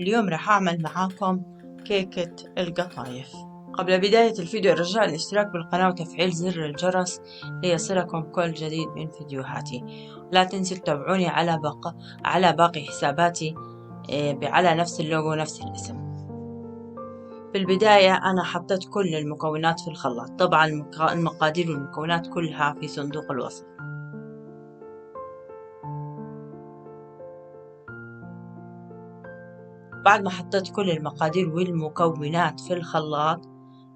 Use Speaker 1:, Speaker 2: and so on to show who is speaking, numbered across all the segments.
Speaker 1: اليوم راح أعمل معاكم كيكة القطايف. قبل بداية الفيديو رجاء الاشتراك بالقناة وتفعيل زر الجرس ليصلكم كل جديد من فيديوهاتي. لا تنسوا تتابعوني على باقي حساباتي على نفس اللوجو ونفس الاسم. في البداية أنا حطيت كل المكونات في الخلاط، طبعا المقادير والمكونات كلها في صندوق الوصف. بعد ما حطيت كل المقادير والمكونات في الخلاط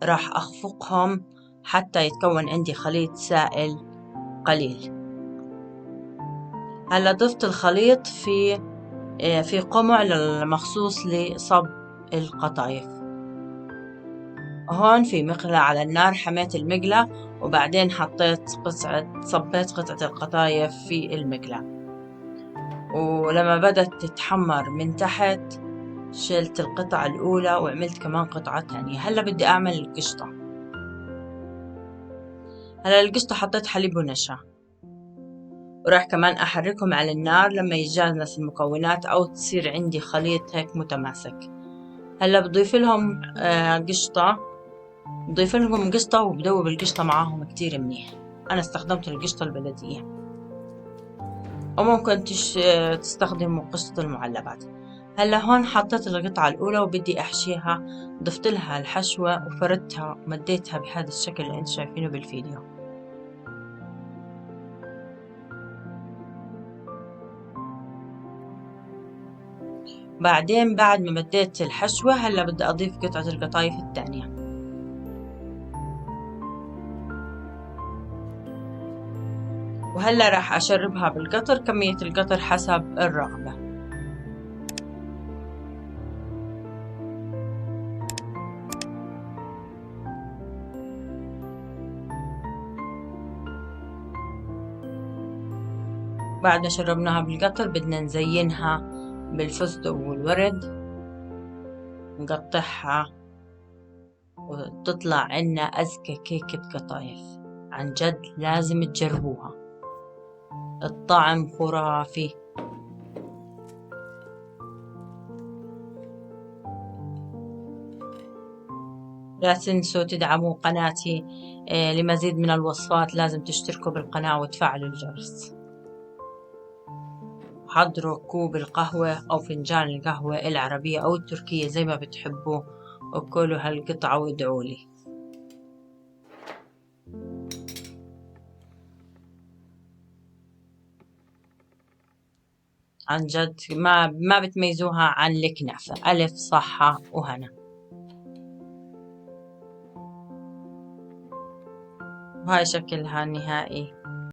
Speaker 1: راح أخفقهم حتى يتكون عندي خليط سائل قليل. هلا ضفت الخليط في قمع مخصوص لصب القطايف. هون في مقلاة على النار حميت المقلاة وبعدين صبيت قطعة القطايف في المقلاة، ولما بدت تتحمر من تحت شلت القطعة الأولى وعملت كمان قطعة تانية. هلا بدي أعمل القشطة. هلا القشطة حطيت حليب ونشا، وراح كمان أحركهم على النار لما يتجانس المكونات أو تصير عندي خليط هيك متماسك. هلا بضيف لهم قشطة وبدوب القشطة معاهم كتير منيح. أنا استخدمت القشطة البلدية، أو ممكن تستخدموا قشطة المعلبات. هلا هون حطيت القطعة الأولى وبدي أحشيها، ضفت لها الحشوة وفردتها ومديتها بهذا الشكل اللي انتم شايفينه بالفيديو. بعدين بعد ما مديت الحشوة هلا بدي أضيف قطعة القطايف الثانية، وهلا راح أشربها بالقطر، كمية القطر حسب الرغبة. بعد ما شربناها بالقطر بدنا نزينها بالفستق والورد، نقطعها وتطلع عنا أزكى كيكة قطايف. عن جد لازم تجربوها، الطعم خرافي. لا تنسوا تدعموا قناتي لمزيد من الوصفات. لازم تشتركوا بالقناة وتفعلوا الجرس. حضروا كوب القهوة أو فنجان القهوة العربية أو التركية زي ما بتحبوا، وكلوا هالقطعة وادعولي. عن جد ما بتميزوها عن الكنافة. ألف صحة وهنا. وهاي شكلها النهائي.